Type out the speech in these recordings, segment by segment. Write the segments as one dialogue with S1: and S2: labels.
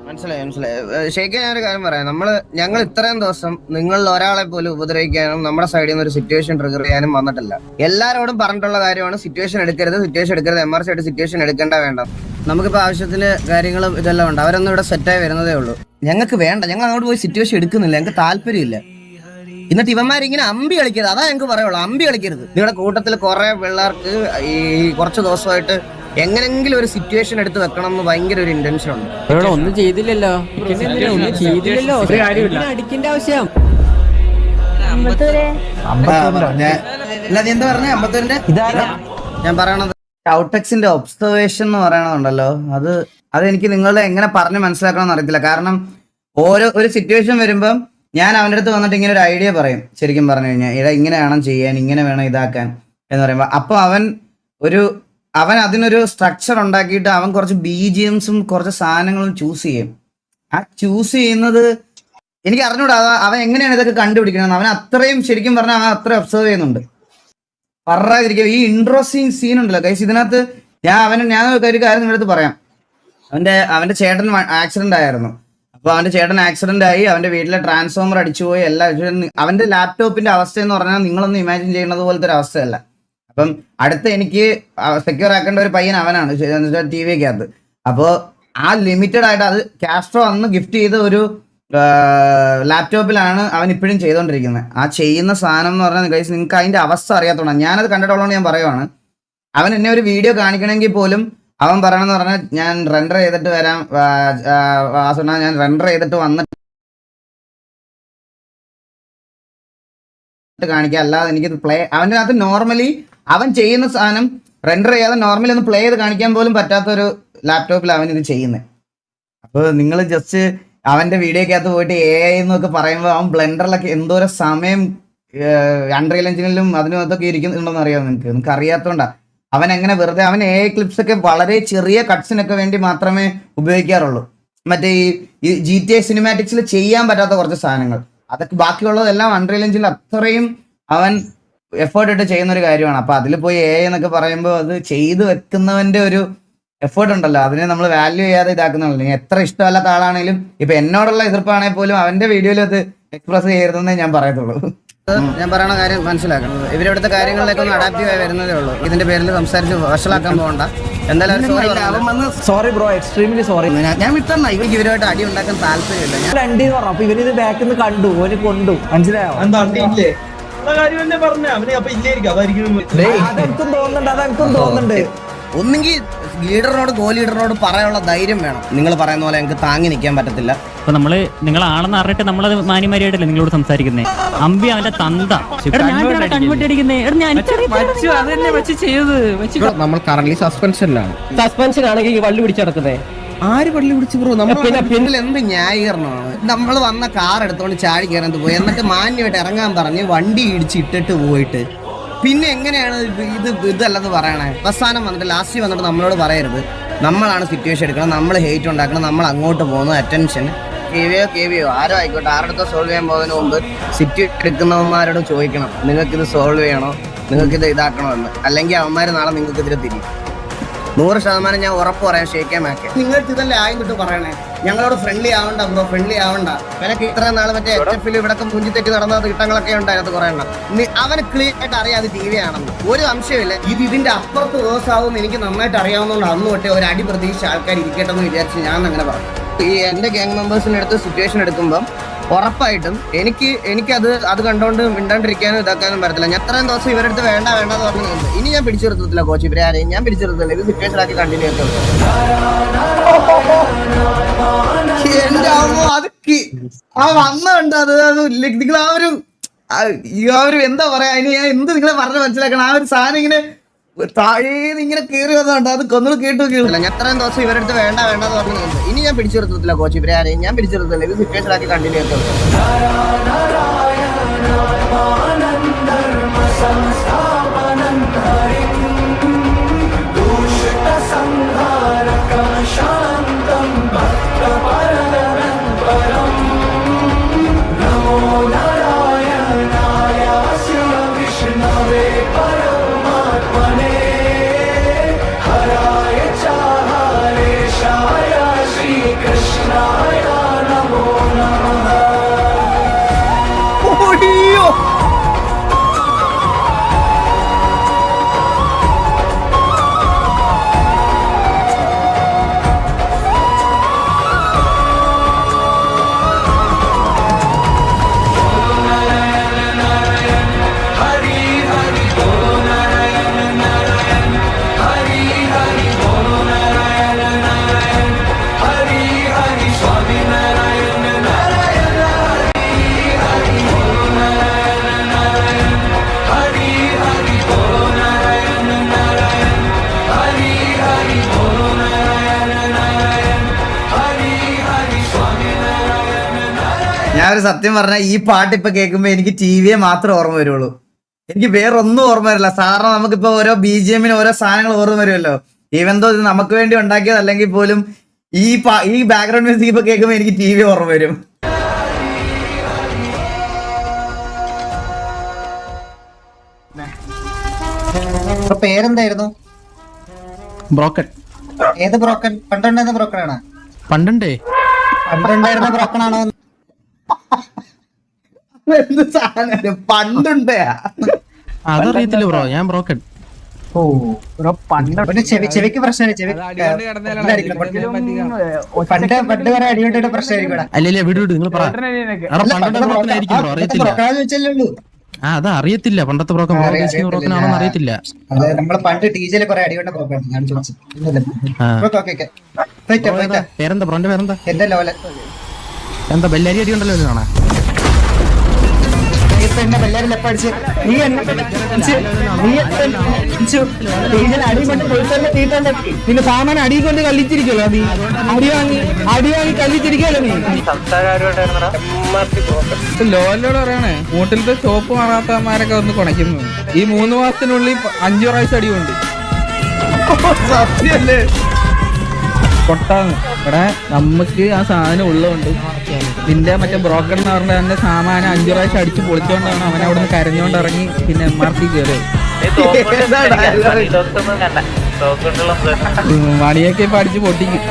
S1: മനസ്സിലായി. ശരിക്കും ഞാനൊരു കാര്യം പറയാം. ഞങ്ങൾ ഇത്രയും ദിവസം നിങ്ങളിൽ ഒരാളെ പോലും ഉപദ്രവിക്കാനും നമ്മുടെ സൈഡിൽ നിന്ന് ഒരു സിറ്റുവേഷൻ ട്രിഗർ ചെയ്യാനും വന്നിട്ടില്ല. എല്ലാരോടും പറഞ്ഞിട്ടുള്ള കാര്യമാണ് സിറ്റുവേഷൻ എടുക്കരുത്, MRC ആയിട്ട് സിറ്റുവേഷൻ എടുക്കേണ്ട വേണ്ട. നമുക്കിപ്പോ ആവശ്യത്തിന് കാര്യങ്ങളും ഇതെല്ലാം ഉണ്ട്. അവരൊന്നും ഇവിടെ സെറ്റായി വരുന്നതേ ഉള്ളൂ. ഞങ്ങൾക്ക് വേണ്ട, ഞങ്ങൾ അങ്ങോട്ട് പോയി സിറ്റുവേഷൻ എടുക്കുന്നില്ല, ഞങ്ങൾക്ക് താല്പര്യമില്ല. എന്നിട്ട് ഇവന്മാരിങ്ങനെ അമ്പി കളിക്കരുത്, അതാ ഞങ്ങൾക്ക് പറയുള്ളൂ. അമ്പി കളിക്കരുത്. നിങ്ങളുടെ കൂട്ടത്തിൽ കുറെ പിള്ളേർക്ക് ഈ കുറച്ച് ദിവസമായിട്ട് എങ്ങനെങ്കിലും ഒരു സിറ്റുവേഷൻ എടുത്ത് വെക്കണം എന്ന് ഭയങ്കര ഒരു ഇന്റൻഷൻ ഉണ്ട്.
S2: ഒന്നും ചെയ്തില്ലല്ലോ, അടിക്കേണ്ട ആവശ്യം.
S1: എന്താ പറഞ്ഞ അമ്പത്തൂരിന്റെ ഞാൻ പറയണത് ഔട്ടെക്സിന്റെ ഒബ്സർവേഷൻ എന്ന് പറയണതുണ്ടല്ലോ, അത് എനിക്ക് നിങ്ങളെ എങ്ങനെ പറഞ്ഞ് മനസ്സിലാക്കണമെന്ന് അറിയത്തില്ല. കാരണം ഒരു സിറ്റുവേഷൻ വരുമ്പം ഞാൻ അവൻ്റെ അടുത്ത് വന്നിട്ട് ഇങ്ങനെ ഒരു ഐഡിയ പറയും. ശരിക്കും പറഞ്ഞു കഴിഞ്ഞാൽ ഇങ്ങനെ വേണം ചെയ്യാൻ, ഇങ്ങനെ വേണം ഇതാക്കാൻ എന്ന് പറയുമ്പോൾ അപ്പോൾ അവൻ അതിനൊരു സ്ട്രക്ചർ ഉണ്ടാക്കിയിട്ട് അവൻ കുറച്ച് BGMസും കുറച്ച് സാധനങ്ങളും ചൂസ് ചെയ്യും. ആ ചൂസ് ചെയ്യുന്നത് എനിക്ക് അറിഞ്ഞൂടാ അവൻ എങ്ങനെയാണ് ഇതൊക്കെ കണ്ടുപിടിക്കുന്നത്. അവൻ അത്രയും ശരിക്കും പറഞ്ഞാൽ അവൻ അത്രയും ഒബ്സർവ് ചെയ്യുന്നുണ്ട്. പറയാതിരിക്കും ഈ ഇൻട്രസ്റ്റിംഗ് സീൻ ഉണ്ടല്ലോ ഗൈസ്. ഇതിനകത്ത് ഞാൻ ഒരു കാര്യം നിങ്ങളുടെ അടുത്ത് പറയാം. അവന്റെ ചേട്ടൻ ആക്സിഡന്റ് ആയിരുന്നു. അപ്പൊ അവന്റെ ചേട്ടൻ ആക്സിഡന്റ് ആയി, അവന്റെ വീട്ടിലെ ട്രാൻസ്ഫോമർ അടിച്ചുപോയി, എല്ലാം. അവന്റെ ലാപ്ടോപ്പിന്റെ അവസ്ഥ എന്ന് പറഞ്ഞാൽ നിങ്ങളൊന്നും ഇമാജിൻ ചെയ്യുന്നത് പോലത്തെ ഒരു അവസ്ഥയല്ല. അപ്പം അടുത്ത് എനിക്ക് സെക്യൂർ ആക്കേണ്ട ഒരു പയ്യൻ അവനാണ് TV-ക്കകത്ത്. അപ്പോൾ ആ ലിമിറ്റഡ് ആയിട്ട് അത് കാസ്ട്രോ അന്ന് ഗിഫ്റ്റ് ചെയ്ത ഒരു ലാപ്ടോപ്പിലാണ് അവൻ ഇപ്പോഴും ചെയ്തുകൊണ്ടിരിക്കുന്നത്. ആ ചെയ്യുന്ന സാധനം എന്ന് പറഞ്ഞാൽ ഗൈസ് നിങ്ങൾക്ക് അതിന്റെ അവസ്ഥ അറിയാത്തോണ്ടാണ്. ഞാനത് കണ്ടിട്ടുള്ളതുകൊണ്ട് ഞാൻ പറയുവാണ്. അവൻ എന്നെ ഒരു വീഡിയോ കാണിക്കണമെങ്കിൽ പോലും അവൻ പറയണമെന്ന് പറഞ്ഞാൽ ഞാൻ റെൻഡർ ചെയ്തിട്ട് വരാം, ഞാൻ റെൻഡർ ചെയ്തിട്ട് വന്നിട്ട് കാണിക്കാം, അല്ലാതെ എനിക്ക് അവൻ്റെ അകത്ത് നോർമലി അവൻ ചെയ്യുന്ന സാധനം റെൻഡർ ചെയ്യാതെ നോർമലി ഒന്ന് പ്ലേ ചെയ്ത് കാണിക്കാൻ പോലും പറ്റാത്തൊരു ലാപ്ടോപ്പിൽ അവൻ ഇത് ചെയ്യുന്നത്. അപ്പോൾ നിങ്ങൾ ജസ്റ്റ് അവന്റെ വീഡിയോക്കകത്ത് പോയിട്ട് AI എന്നൊക്കെ പറയുമ്പോൾ അവൻ ബ്ലെൻഡറിലൊക്കെ എന്തോരം സമയം അൺറിയൽ എഞ്ചിനിലും അതിനും അതൊക്കെ ഇരിക്കുന്നുണ്ടോന്ന് അറിയാമോ നിങ്ങൾക്ക് അറിയാത്തോണ്ടാ. അവൻ എങ്ങനെ വെറുതെ അവൻ AI ക്ലിപ്സ് ഒക്കെ വളരെ ചെറിയ കട്ട്സിനൊക്കെ വേണ്ടി മാത്രമേ ഉപയോഗിക്കാറുള്ളൂ. മറ്റേ ഈ GTA സിനിമാറ്റിക്സിൽ ചെയ്യാൻ പറ്റാത്ത കുറച്ച് സാധനങ്ങൾ, അതൊക്കെ ബാക്കിയുള്ളതെല്ലാം അൺറിയൽ എഞ്ചിനിൽ അത്രയും അവൻ എഫേർട്ട് ഇട്ട് ചെയ്യുന്ന ഒരു കാര്യമാണ്. അപ്പൊ അതിൽ പോയി AI എന്നൊക്കെ പറയുമ്പോൾ അത് ചെയ്തു വെക്കുന്നവന്റെ ഒരു എഫേർട്ട് ഉണ്ടല്ലോ, അതിനെ നമ്മൾ വാല്യൂ ചെയ്യാതെ ഇതാക്കുന്നുള്ളൂ. എത്ര ഇഷ്ടമല്ലാത്ത ആളാണെങ്കിലും ഇപ്പൊ എന്നോടുള്ള എതിർപ്പാണെങ്കിൽ പോലും അവന്റെ വീഡിയോയിൽ അത് എക്സ്പ്രസ് ചെയ്യരുതെന്നേ ഞാൻ പറയത്തുള്ളൂ. ഞാൻ പറയുന്ന കാര്യം മനസ്സിലാക്കണം. ഇവരിവിടുത്തെ കാര്യങ്ങളിലേക്ക് ഒന്ന് അഡാപ്റ്റീവ് ആയി വരുന്നതേ ഉള്ളൂ. ഇതിന്റെ പേരിൽ സംസാരിച്ച് വഷളാക്കാൻ പോകണ്ട. എന്തായാലും
S3: സോറി ബ്രോ, എക്സ്ട്രീംലി സോറി.
S1: ഞാൻ വിട്ടന്ന ഇവരുമായിട്ട് അടി ഉണ്ടാക്കാൻ താല്പര്യമില്ല. ഞാൻ
S3: രണ്ടീന്ന് പറഞ്ഞു. അപ്പൊ ഇവരിത് ബാക്കിൽ നിന്ന് കണ്ടു, ഓന് കൊണ്ടു, മനസ്സിലായോ? അതെനിക്കും തോന്നുന്നുണ്ട്.
S1: ഒന്നെങ്കിൽ ലീഡറിനോട് ലീഡറിനോട് പറയാനുള്ള ധൈര്യം വേണം. നിങ്ങൾ പറയുന്ന പോലെ എനിക്ക് താങ്ങി നിൽക്കാൻ പറ്റത്തില്ല.
S4: അപ്പൊ നിങ്ങളാണെന്ന് അറിഞ്ഞിട്ട് നമ്മളത് മാന്യമാരിയായിട്ടല്ലേ നിങ്ങളോട് സംസാരിക്കുന്നേ. അമ്പി അവന്റെ തന്ത കൺവേർട്ട് അടിക്കുന്നേ.
S5: നമ്മൾ കറന്റ് സസ്പെൻഷനിലാണ്.
S2: സസ്പെൻഷൻ ആണെങ്കിൽ വള്ളി പിടിച്ചടക്കുന്നേ.
S1: ആര് പള്ളി പിടിച്ചു ബ്രോ? പിന്നെ എന്ത് ന്യായീകരണമാണ്? നമ്മൾ വന്ന കാർ എടുത്തോണ്ട് ചാടി കയറാൻ പോയി, എന്നിട്ട് മാന്യമായിട്ട് ഇറങ്ങാൻ പറഞ്ഞ് വണ്ടി ഇടിച്ചിട്ടിട്ട് പോയിട്ട് പിന്നെ എങ്ങനെയാണ് ഇതല്ലെന്ന് പറയണേ? അവസാനം വന്നിട്ട് ലാസ്റ്റ് വന്നിട്ട് നമ്മളോട് പറയരുത് നമ്മളാണ് സിറ്റുവേഷൻ എടുക്കണം, നമ്മൾ ഹേറ്റ് ഉണ്ടാക്കണം, നമ്മൾ അങ്ങോട്ട് പോകുന്നു, അറ്റൻഷൻ കേവിയോ ആരോ ആയിക്കോട്ടെ, ആരുടെ സോൾവ് ചെയ്യാൻ പോകുന്നതിന് മുമ്പ് സിറ്റുവേഷൻ എടുക്കുന്നവന്മാരോട് ചോദിക്കണം, നിങ്ങൾക്കിത് സോൾവ് ചെയ്യണോ, നിങ്ങൾക്കിത് ഇതാക്കണോ എന്ന്. അല്ലെങ്കിൽ അവന്മാർ നാളെ നിങ്ങൾക്കെതിരെ തിരിയും. 100% ഞാൻ ഉറപ്പ് പറയാം. ഷേക്കാൻ മാക്കെ നിങ്ങൾക്ക് ഇതല്ലേ ആയും കിട്ടും പറയണേ, ഞങ്ങളോട് ഫ്രണ്ട്ലി ആവണ്ട ബ്രോ, ഫ്രണ്ട്ലി ആവണ്ട. എനിക്ക് ഇത്ര നാൾ മറ്റേ HF ഇവിടെ മുഞ്ചി തെറ്റി നടന്ന തിട്ടങ്ങളൊക്കെ ഉണ്ടായത് കുറെ എണ്ണം. അവന് ക്ലിയർ ആയിട്ട് അറിയാം അത് TV ആണെന്ന്, ഒരു സംശയമില്ല. ഇതിന്റെ അപ്പുറത്ത് വേഴ്സ് ആവുമെന്ന് എനിക്ക് നന്നായിട്ട് അറിയാവുന്നതുകൊണ്ട് അന്ന് തൊട്ടേ ഒരു അടി പ്രതീക്ഷിച്ച ആൾക്കാർ ഇരിക്കട്ടെ എന്ന് വിചാരിച്ച് ഞാൻ അങ്ങനെ പറഞ്ഞു. ഈ എന്റെ ഗ്യാങ് മെമ്പേഴ്സിന്റെ അടുത്ത് സിറ്റുവേഷൻ എടുക്കുമ്പം ഉറപ്പായിട്ടും അത് കണ്ടോണ്ട് മിണ്ടാണ്ടിരിക്കാനും ഇതാക്കാനും പറ്റത്തില്ല. ഞാൻ എത്രയും ദിവസം ഇവരുടെ അടുത്ത് വേണ്ടെന്ന് പറഞ്ഞിട്ടുണ്ട്. ഇനി ഞാൻ പിടിച്ചു നിർത്തത്തില്ല കോച്ച്, ഇവരെ ആരെയും ഞാൻ പിടിച്ചു നിർത്തില്ല. ഇത് സിറ്റുവേഷൻ ആക്കി കണ്ടിന്യൂ ചെയ്തോളൂ. എന്റെ അതൊക്കെ ആ വന്നുണ്ട്. അത് നിങ്ങൾ ആ ഒരു എന്താ പറയാ, അതിന് ഞാൻ എന്ത് നിങ്ങളെ പറഞ്ഞ് മനസ്സിലാക്കണം. ആ ഒരു സാധനം ഇങ്ങനെ താഴേന്ന് ഇങ്ങനെ കയറി വന്നോണ്ട് അത് കൊന്നു കേട്ടില്ല. ഞാൻ എത്രയും ദിവസം ഇവരുടെ അടുത്ത് വേണ്ടെന്ന് പറഞ്ഞിട്ടുണ്ട്. ഇനി ഞാൻ പിടിച്ചു നിർത്തത്തില്ല കോച്ച്, ഇവരെ ആരെയും ഞാൻ പിടിച്ചു നിർത്തില്ല. ഇത് സിറ്റുവേഷൻ ആക്കി കണ്ടിന്യൂ ചെയ്തോളൂ.
S6: Krishna ഞാൻ ഒരു സത്യം പറഞ്ഞ ഈ പാട്ട് ഇപ്പൊ കേൾക്കുമ്പോ എനിക്ക് ടി വിയെ മാത്രമേ ഓർമ്മ വരുള്ളൂ. എനിക്ക് വേറെ ഒന്നും ഓർമ്മ വരില്ല. സാധാരണ നമുക്കിപ്പോ ഓരോ BGM ഓരോ സാധനങ്ങൾ ഓർമ്മ വരുമല്ലോ. ഈവൻ ദോ ഇത് നമുക്ക് വേണ്ടി ഉണ്ടാക്കിയത് അല്ലെങ്കിൽ പോലും ഈ ബാക്ക്ഗ്രൗണ്ട് മ്യൂസിക് ഇപ്പൊ കേൾക്കുമ്പോ എനിക്ക് ടി വി ഓർമ്മ വരും.
S1: പേരെന്തായിരുന്നു?
S5: ബ്രോക്കൺ.
S1: ഏത് ബ്രോക്കൺ? പണ്ടുണ്ടായിരുന്ന ബ്രോക്കൺ ആണോ?
S5: പണ്ടേ
S1: പണ്ടുണ്ടായിരുന്ന ബ്രോക്കൺ ആണോ? എന്ത് സാധനം പണ്ടുണ്ടേ?
S5: അതറിയത്തില്ല ബ്രോ, ഞാൻ ബ്രോക്കൺ.
S3: ഓ ബ്രോ പണ്ട്
S1: ചെവിക്ക് പ്രശ്നമില്ല. പണ്ട് വരെ അടിയോട്ട് പ്രശ്നമായിരിക്കും.
S5: അല്ലല്ലേ വിടു നിങ്ങൾ പറ. പണ്ടത്തെ ബ്രോക്കൺ ആയിരിക്കും ബ്രോ, അറിയത്തില്ല. അതാ അറിയത്തില്ല, പണ്ടത്തെ ബ്രോക്കൺ ബ്രോക്കൺ ആണോന്ന് അറിയത്തില്ല.
S1: നമ്മള് പണ്ട് ടീച്ചറിൽ കുറെ അടിയോട്ട ബ്രോക്കൺ ഞാൻ
S5: പേരെന്താ ബ്രോന്റെ പേരെന്താ?
S1: എന്റെ ലോല
S5: എന്താ ബെല്ലാരി അടി ഉണ്ടല്ലോ കാണാ.
S3: പിന്നെ സാമാൻ അടി കൊണ്ട് കല്ലിച്ചിരിക്കല്ലോ നീ. അടി വാങ്ങി കല്ലിച്ചിരിക്കല്ലോ നീ.
S7: ലോലോട് പറയണേ, മൂട്ടിലത്തെ ചോപ്പ് മാറാത്തമാരൊക്കെ വന്ന് കുണയ്ക്കുന്നു. ഈ 3 മാസത്തിനുള്ളിൽ 5 പ്രാവശ്യം അടിയുണ്ട്.
S6: സത്യല്ലേ?
S7: കൊട്ടാന്ന് ഇവിടെ നമുക്ക് ആ സാധനം ഉള്ളതുകൊണ്ട് നിന്റെ മറ്റേ ബ്രോക്കർ എന്ന് പറഞ്ഞ എന്റെ സാമാനം 5 പ്രാവശ്യം അടിച്ച് പൊളിച്ചോണ്ടാണ് അവൻ അവിടെ നിന്ന് കരഞ്ഞോണ്ട് ഇറങ്ങി പിന്നെ MRP കയറി. മണിയൊക്കെ ഇപ്പൊ അടിച്ച് പൊട്ടിക്കും.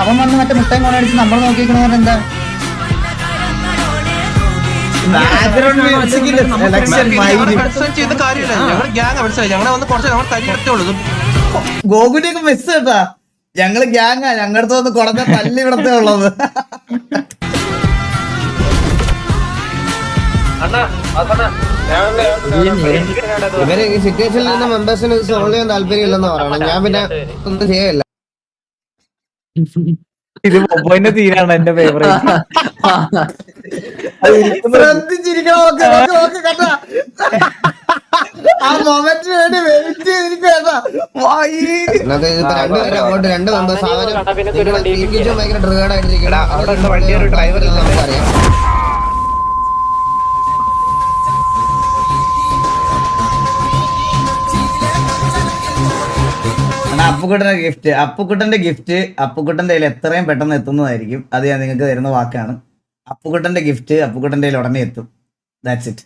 S1: അവൻ വന്ന് മറ്റേ മുട്ടയും കൊണ്ടടിച്ച് നമ്മൾ നോക്കിക്കണെന്ന് എന്താ?
S6: ബാക്ക്ഗ്രൗണ്ട് മ്യൂസിക്കിന്റെ സെലക്ഷൻ ഗോകുലിയൊക്കെ മിസ് കേട്ടാ. ഞങ്ങള് ഗ്യാങ്ങാ, ഞങ്ങളുടെ വന്ന് കുറഞ്ഞ തല്ലി ഇവിടത്തെ ഉള്ളത്.
S1: ഇവര് ഈ സിറ്റുവേഷനിൽ നിന്ന് മെമ്പേഴ്സിന് സോൾവ് ചെയ്യാൻ താല്പര്യം ഇല്ലെന്ന് പറയണം. ഞാൻ പിന്നെ ഒന്നും ചെയ്യല്ല.
S3: ഇത് മൊബൈലിന്റെ തീരാണ് എന്റെ ഫേവറേറ്റ്.
S6: ശ്രദ്ധിച്ചിരിക്കണം. കേട്ടാ ആ മൊമെന്റിന് വേണ്ടി വെയിറ്റ് ചെയ്തിരിക്കും.
S1: രണ്ടുപേരും അങ്ങോട്ട് രണ്ട് മെമ്പേഴ്സ് ഭയങ്കര ഡ്രേഡ് ആയിട്ടിരിക്കണം. ഡ്രൈവർ നമുക്കറിയാം.
S6: അപ്പുക്കുട്ടന്റെ ഗിഫ്റ്റ് അപ്പുക്കുട്ടന്റെ കയ്യിൽ എത്രയും പെട്ടെന്ന് എത്തുന്നതായിരിക്കും. അത് ഞാൻ നിങ്ങൾക്ക് തരുന്ന വാക്കാണ്. അപ്പുക്കുട്ടന്റെ ഗിഫ്റ്റ് അപ്പുക്കുട്ടന്റെ കയ്യിൽ ഉടനെ എത്തും. That's it.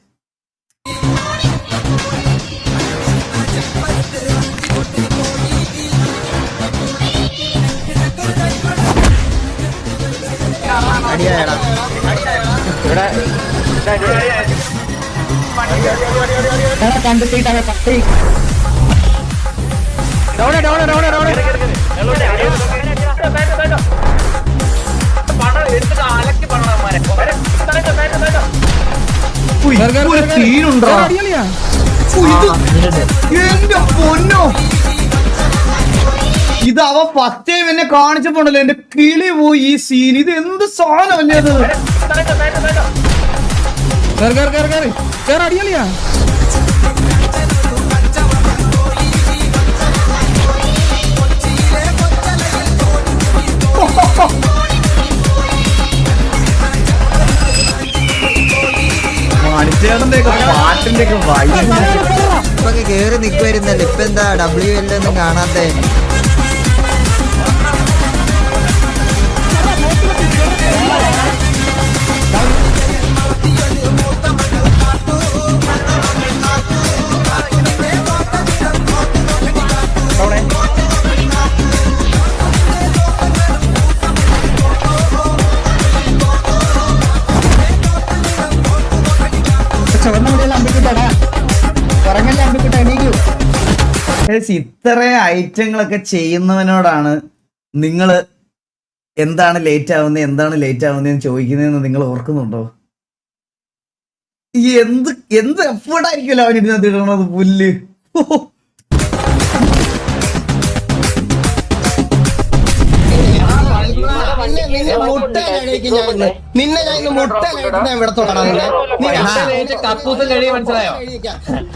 S6: എന്റെ പൊന്നോ, ഇത് അവ ഫസ്റ്റ് ടൈം എന്നെ കാണിച്ചപ്പോണ്ടല്ലോ എന്റെ കിളി പോയി. ഈ സീൻ ഇത് എന്ത് സാധനം അല്ലേ?
S7: അടിയാളിയാ
S6: പാട്ടിന്റെ
S8: ഇപ്പൊ കേറി നിക്കുവായിരുന്നല്ലോ. ഇപ്പൊ എന്താ WL ഒന്നും കാണാത്തെ?
S6: ഇത്രയും ഐറ്റങ്ങളൊക്കെ ചെയ്യുന്നവനോടാണ് നിങ്ങൾ എന്താണ് ലേറ്റ് ആവുന്നതെന്ന് ചോദിക്കുന്നതെന്ന് നിങ്ങൾ ഓർക്കുന്നുണ്ടോ? ഈ എന്ത് എഫേർട്ടായിരിക്കുമല്ലോ അവൻ ഇതിനകത്ത് ഇടണത്. പുല്ല്
S1: നിന്നെ മുട്ട കഴിക്കും ഞാൻ ഇന്ന്. നിന്നെ ഞാൻ ഇന്ന് മുട്ട കഴിച്ചിട്ട് ഞാൻ ഇവിടെ തൊടണം നിന്നെ.
S3: കക്കൂസും കഴിയും മനസ്സിലായോ?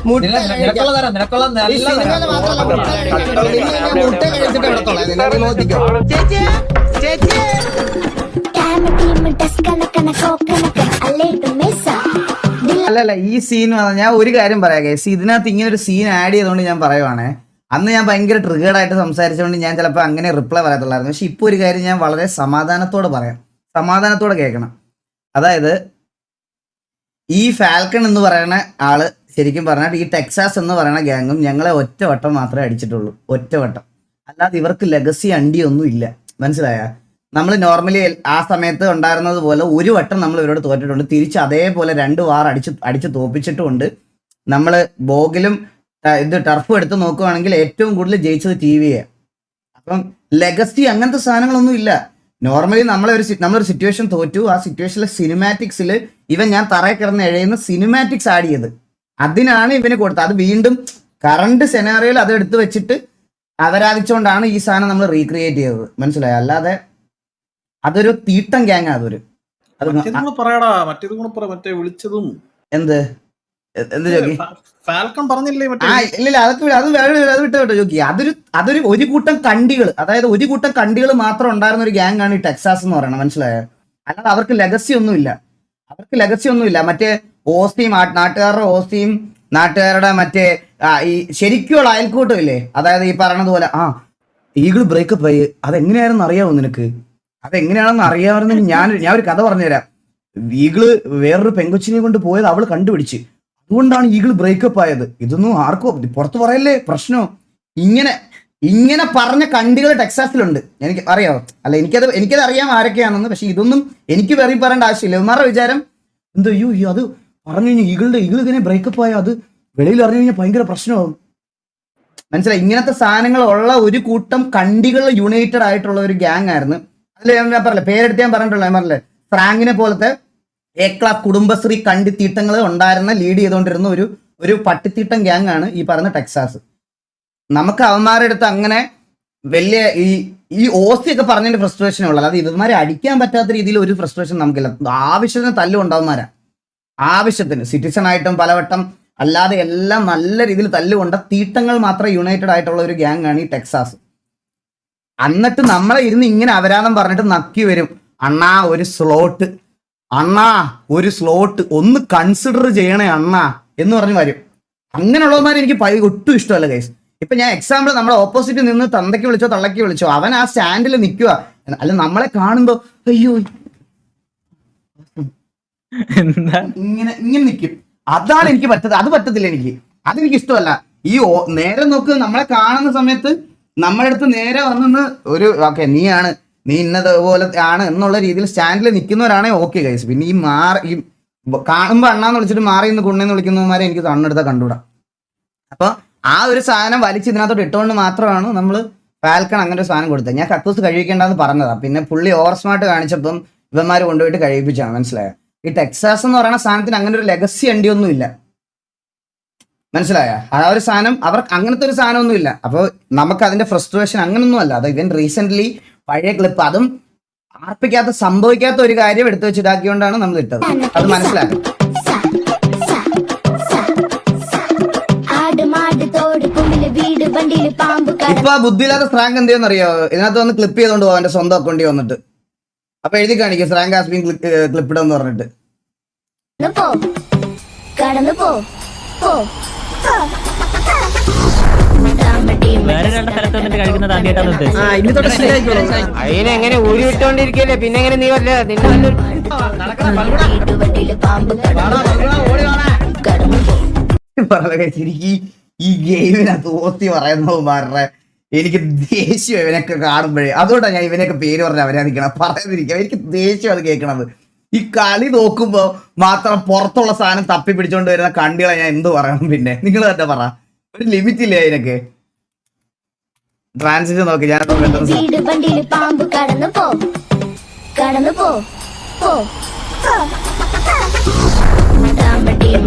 S1: മുട്ട
S3: നിനക്കുള്ള തരാം, നിനക്കുള്ള നല്ല
S1: സിനിമയില് മാത്രമല്ല മുട്ട കഴിച്ചിട്ടുള്ളൂ. നിന്നെ ഞാൻ മുട്ട കഴിച്ചിട്ട് ഇവിടെ തൊള്ളാം നിന്നെ. നീ നോക്കിക്കോ.
S6: അല്ലല്ല ഈ സീൻ ഞാൻ ഒരു കാര്യം പറയാം ഗൈസ്, ഇതിനകത്ത് ഇങ്ങനെ ഒരു സീൻ ആഡ് ചെയ്തുകൊണ്ട് ഞാൻ പറയുവാണേ. അന്ന് ഞാൻ ഭയങ്കര ട്രിഗേർഡായിട്ട് സംസാരിച്ചുകൊണ്ട് ഞാൻ ചിലപ്പോൾ അങ്ങനെ റിപ്ലൈ പറയത്തുള്ളായിരുന്നു. പക്ഷെ ഇപ്പോൾ ഒരു കാര്യം ഞാൻ വളരെ സമാധാനത്തോടെ പറയാം, സമാധാനത്തോടെ കേൾക്കണം. അതായത് ഈ ഫാൽക്കൺ എന്ന് പറയുന്ന ആള് ശരിക്കും പറഞ്ഞാൽ ഈ ടെക്സാസ് എന്ന് പറയുന്ന ഗ്യാങ്ങും ഞങ്ങളെ ഒറ്റ വട്ടം മാത്രമേ അടിച്ചിട്ടുള്ളൂ, ഒറ്റ വട്ടം. അല്ലാതെ ഇവർക്ക് ലെഗസി അണ്ടിയൊന്നും ഇല്ല, മനസ്സിലായ? നമ്മൾ നോർമലി ആ സമയത്ത് ഉണ്ടായിരുന്നത് പോലെ ഒരു വട്ടം നമ്മൾ ഇവരോട് തോറ്റിട്ടുണ്ട്. തിരിച്ച് അതേപോലെ 2 വാർ അടിച്ച് തോപ്പിച്ചിട്ടുമുണ്ട്. നമ്മൾ ബോഗിലും ഇത് ടർഫും എടുത്ത് നോക്കുകയാണെങ്കിൽ ഏറ്റവും കൂടുതൽ ജയിച്ചത് TV-യെ. അപ്പം ലെഗസി അങ്ങനത്തെ സാധനങ്ങളൊന്നും ഇല്ല. നോർമലി നമ്മളൊരു സിറ്റുവേഷൻ തോറ്റു, ആ സിറ്റുവേഷനിലെ സിനിമാറ്റിക്സിൽ ഞാൻ തറയിൽ കിടന്ന് എഴയുന്ന സിനിമാറ്റിക്സ് ആഡ് ചെയ്ത് അതിനാണ് ഇവന് കൊടുത്തത്. അത് വീണ്ടും കറണ്ട് സെനാറിയോയിൽ അത് എടുത്ത് വെച്ചിട്ട് അവരാധിച്ചുകൊണ്ടാണ് ഈ സാധനം നമ്മൾ റീക്രിയേറ്റ് ചെയ്തത്, മനസ്സിലായോ? അല്ലാതെ അതൊരു തീട്ടം ഗ്യാങ്. അതൊരു
S5: പറയടാ, മറ്റേത് കൂടെ പറ, മറ്റേ വിളിച്ചതും
S6: എന്ത് ചോക്കി
S5: ഫാൽക്കൺ പറഞ്ഞില്ലേ?
S6: ഇല്ല അത് വിട്ടോ ചോക്കി. അതൊരു ഒരു കൂട്ടം കണ്ടികൾ, അതായത് ഒരു കൂട്ടം കണ്ടികൾ മാത്രം ഉണ്ടായിരുന്ന ഒരു ഗ്യാങ് ആണ് ഈ ടെക്സാസ് എന്ന് പറയുന്നത്, മനസ്സിലായോ? അല്ലാതെ അവർക്ക് ലെഗസി ഒന്നുമില്ല. മറ്റേ ഓസ്തിയും നാട്ടുകാരുടെ ഓസ്തിയും നാട്ടുകാരുടെ മറ്റേ ഈ ശരിക്കുള്ള അയൽക്കൂട്ടം ഇല്ലേ, അതായത് ഈ പറയണത് പോലെ ഈഗിൾ ബ്രേക്കപ്പ് ആയി. അതെങ്ങനെയാണെന്ന് അറിയാമോ നിനക്ക്? അതെങ്ങനെയാണെന്ന് അറിയാമായിരുന്നെങ്കിൽ ഞാൻ ഒരു കഥ പറഞ്ഞുതരാം. ഈഗിള് വേറൊരു പെങ്കൊച്ചിനെ കൊണ്ട് പോയത് അവള് കണ്ടുപിടിച്ച്, അതുകൊണ്ടാണ് ഈഗിൾ ബ്രേക്കപ്പ് ആയത്. ഇതൊന്നും ആർക്കും പുറത്ത് പറയല്ലേ, പ്രശ്നമോ? ഇങ്ങനെ പറഞ്ഞ കണ്ടികൾ ടെക്സാസിലുണ്ട്, എനിക്ക് അറിയാമോ? അല്ല എനിക്കത് അറിയാം ആരൊക്കെയാണെന്ന്. പക്ഷെ ഇതൊന്നും എനിക്ക് വെറി പറയേണ്ട ആവശ്യമില്ല. ഇവന്മാരുടെ വിചാരം എന്തോ അത് പറഞ്ഞു കഴിഞ്ഞാൽ ഈഗിൾ ഇങ്ങനെ ബ്രേക്കപ്പ് ആയോ അത് വെളിയിൽ അറിഞ്ഞു കഴിഞ്ഞാൽ ഭയങ്കര പ്രശ്നമാകും, മനസ്സിലായി? ഇങ്ങനത്തെ സാധനങ്ങൾ ഉള്ള ഒരു കൂട്ടം കണ്ടികൾ യുണൈറ്റഡ് ആയിട്ടുള്ള ഒരു ഗ്യാങ് ആയിരുന്നു. അതിൽ ഞാൻ പറഞ്ഞില്ല, പേരെടുത്ത് ഞാൻ പറഞ്ഞിട്ടുള്ള ഞാൻ പറഞ്ഞില്ലേ, ഫ്രാങ്കിനെ പോലത്തെ ക്ലാസ് കുടുംബശ്രീ കണ്ടിത്തീട്ടങ്ങൾ ഉണ്ടായിരുന്ന ലീഡ് ചെയ്തുകൊണ്ടിരുന്ന ഒരു പട്ടിത്തീട്ടം ഗ്യാങ് ആണ് ഈ പറയുന്ന ടെക്സാസ്. നമുക്ക് അവന്മാരുടെ അടുത്ത് അങ്ങനെ വലിയ ഈ ഓസ്തിയൊക്കെ പറഞ്ഞതിന്റെ ഫ്രസ്ട്രേഷൻ ഉള്ളത്, അല്ലാതെ ഇവന്മാരെ അടിക്കാൻ പറ്റാത്ത രീതിയിൽ ഒരു ഫ്രസ്ട്രേഷൻ നമുക്കില്ല. ആവശ്യത്തിന് തല്ലുകൊണ്ടാവുമാരാ, ആവശ്യത്തിന് സിറ്റിസൺ ആയിട്ടും പലവട്ടം അല്ലാതെ എല്ലാം നല്ല രീതിയിൽ തല്ലുകൊണ്ട തീട്ടങ്ങൾ മാത്രം യുണൈറ്റഡ് ആയിട്ടുള്ള ഒരു ഗ്യാങ് ആണ് ഈ ടെക്സാസ്. എന്നിട്ട് നമ്മളെ ഇരുന്ന് ഇങ്ങനെ അപരാധം പറഞ്ഞിട്ട് നക്കി വരും, അണ്ണാ ഒരു സ്ലോട്ട് ഒന്ന് കൺസിഡർ ചെയ്യണേ അണ്ണാ എന്ന് പറഞ്ഞ് വരും. അങ്ങനെയുള്ളവന്മാരെ എനിക്ക് ഒട്ടും ഇഷ്ടമല്ല ഗൈസ്. ഇപ്പൊ ഞാൻ എക്സാമ്പിൾ നമ്മുടെ ഓപ്പോസിറ്റ് നിന്ന് തന്തയ്ക്ക് വിളിച്ചോ തള്ളയ്ക്ക് വിളിച്ചോ, അവൻ ആ സ്റ്റാൻഡിൽ നിൽക്കുക, അല്ല നമ്മളെ കാണുമ്പോ അയ്യോ ഇങ്ങനെ നിൽക്കും. അതാണ് എനിക്ക് അത് പറ്റത്തില്ല എനിക്ക്, അതെനിക്ക് ഇഷ്ടമല്ല. നേരെ നോക്ക്, നമ്മളെ കാണുന്ന സമയത്ത് നമ്മുടെ അടുത്ത് നേരെ വന്ന് ഒരു ഓക്കെ നീ ഇന്നതുപോലെ ആണ് എന്നുള്ള രീതിയിൽ സ്റ്റാൻഡിൽ നിൽക്കുന്നവരാണെ ഓക്കെ ഗൈസ്. പിന്നെ ഈ കാണുമ്പോൾ അണ്ണാന്ന് വിളിച്ചിട്ട് മാറി നിന്ന് കുണ്ണെന്ന് വിളിക്കുന്നവന്മാരെ എനിക്ക് കണ്ണെടുത്താൽ കണ്ടുകൂടാ. അപ്പൊ ആ ഒരു സാധനം വലിച്ച് ഇതിനകത്തോട്ട് ഇട്ടുകൊണ്ട് മാത്രമാണ് നമ്മൾ ഫാൽക്കൺ അങ്ങനെ ഒരു സാധനം കൊടുത്തത്. ഞാൻ കക്കൂസ് കഴിക്കേണ്ടെന്ന് പറഞ്ഞതാ, പിന്നെ പുള്ളി ഓവർ സ്മാർട്ട് കാണിച്ചപ്പം ഇവന്മാർ കൊണ്ടുപോയിട്ട് കഴിപ്പിച്ചാണ്, മനസ്സിലായോ? ഈ ടെക്സാസ് എന്ന് പറയുന്ന സാധനത്തിന് അങ്ങനെ ഒരു ലെഗസി അണ്ടിയൊന്നും ഇല്ല, മനസ്സിലായ? ആ ഒരു സാധനം അവർക്ക് അങ്ങനത്തെ ഒരു സാധനമൊന്നും ഇല്ല. അപ്പോൾ നമുക്ക് അതിന്റെ ഫ്രസ്ട്രേഷൻ അങ്ങനൊന്നും അല്ല. അത് ഇവൻ റീസെന്റ് പഴയ ക്ലിപ്പ്, അതും സംഭവിക്കാത്ത ഒരു കാര്യം എടുത്തു വെച്ച് ഇതാക്കിയോണ്ടാണ് നമ്മൾ ഇട്ടത്, അത് മനസ്സിലാക്കും. ഇപ്പൊ ബുദ്ധിയില്ലാത്ത സ്രാങ്ക് എന്ത് ചെയ്യുന്നറിയോ? ഇതിനകത്ത് വന്ന് ക്ലിപ്പ് ചെയ്തോണ്ട് പോകും അവന്റെ സ്വന്തം അക്കൗണ്ടിൽ വന്നിട്ട്. അപ്പൊ എഴുതി കാണിക്കും സ്രാങ്ക് ഹാസ് ബീൻ ക്ലിപ്പ്ഡ് എന്ന് പറഞ്ഞിട്ട്.
S4: വേറൊരാളുടെ സ്ഥലത്ത് വന്നിട്ട് കഴിക്കുന്നത് ആദ്യമായിട്ടാണ്
S2: അതിനെങ്ങനെ ഊരി വിട്ടോണ്ടിരിക്കല്ലേ, പിന്നെ എങ്ങനെ നീ വല്ല നിന്നെ
S6: ഈ ഗെയിമിനകത്ത് ഓത്തി പറയുന്നവന്മാരുടെ എനിക്ക് ദേഷ്യം ഇവനൊക്കെ കാണുമ്പോഴേ. അതുകൊണ്ടാണ് ഞാൻ ഇവനൊക്കെ പേര് പറഞ്ഞ് അവരാധിക്കണം, പറയാതിരിക്കാം. എനിക്ക് ദേഷ്യം അത് കേൾക്കണത്. ഈ കളി നോക്കുമ്പോ മാത്രം പുറത്തുള്ള സാധനം തപ്പി പിടിച്ചോണ്ട് വരുന്ന കണ്ടികളെ ഞാൻ എന്ത് പറയണം? പിന്നെ നിങ്ങൾ തന്നെ പറ, ഒരു ലിമിറ്റ് ഇല്ലേ അതിനൊക്കെ? ട്രാൻസിറ്റ് നോക്കി ഞാൻ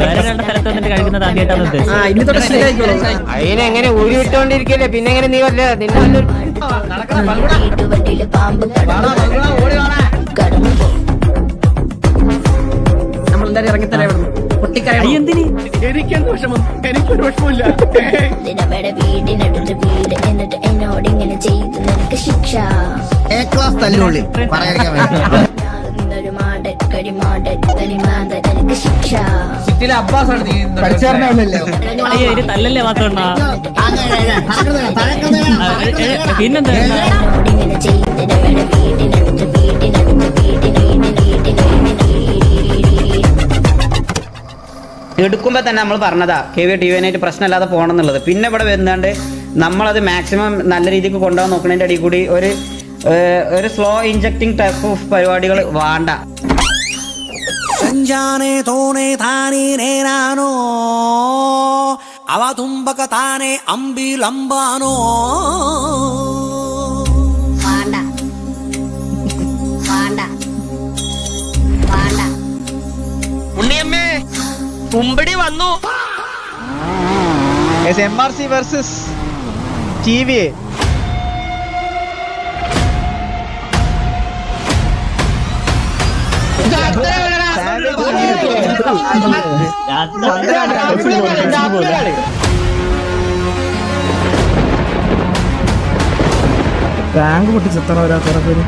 S4: വേറൊരാളുടെ സ്ഥലത്ത് വന്നിട്ട് കഴിക്കുന്നത് ആദ്യമായിട്ടാണ്
S2: അതിനെങ്ങനെ ഊരി വിട്ടോണ്ടിരിക്കല്ലേ, പിന്നെ എങ്ങനെ നീ വല്ല നിന്നെ
S1: നമ്മളെല്ലാരും ഇറങ്ങിത്തരാം ഇവിടുന്ന് പൊട്ടിക്കര
S4: എന്തിന്
S9: എന്നിട്ട് എന്നോട് ഇങ്ങനെ ചെയ്തു നിനക്ക് ശിക്ഷ
S1: എ ക്ലാസ് തല്ലുള്ളി പറയാതിരിക്കാൻ
S9: ഒരു മാടക്കടി മാടക്കരിമാത നിനക്ക് ശിക്ഷ
S1: സിറ്റിയിലെ അബ്ബാസാണ്
S4: തല്ലല്ലേ മാത്രം പിന്നെന്താ
S9: എന്നോട് ഇങ്ങനെ ചെയ്തതിന് വീടിനടുത്ത്
S10: എടുക്കുമ്പോൾ തന്നെ നമ്മൾ പറഞ്ഞതാ KV TV പ്രശ്നമില്ലാതെ പോകണം എന്നുള്ളത്. പിന്നെ ഇവിടെ വരുന്നാണ്ട് നമ്മളത് മാക്സിമം നല്ല രീതിക്ക് കൊണ്ടുപോകാൻ നോക്കുന്നതിൻ്റെ ഇടയിൽ കൂടി ഒരു സ്ലോ ഇൻജക്റ്റിംഗ് ടൈപ്പ് ഓഫ് പരിപാടികൾ വേണ്ട.
S3: അവ തുമ്പക താനെ അമ്പിലമ്പാനോ
S9: വേണ്ട വേണ്ട വേണ്ട
S3: ഉണ്ണിയമ്മേ കുമ്പടി വന്നു.
S10: MRC versus TV.
S3: ബാങ്ക് പൊട്ടി ചെത്തണ ഒരാൾക്കാരെ പേര്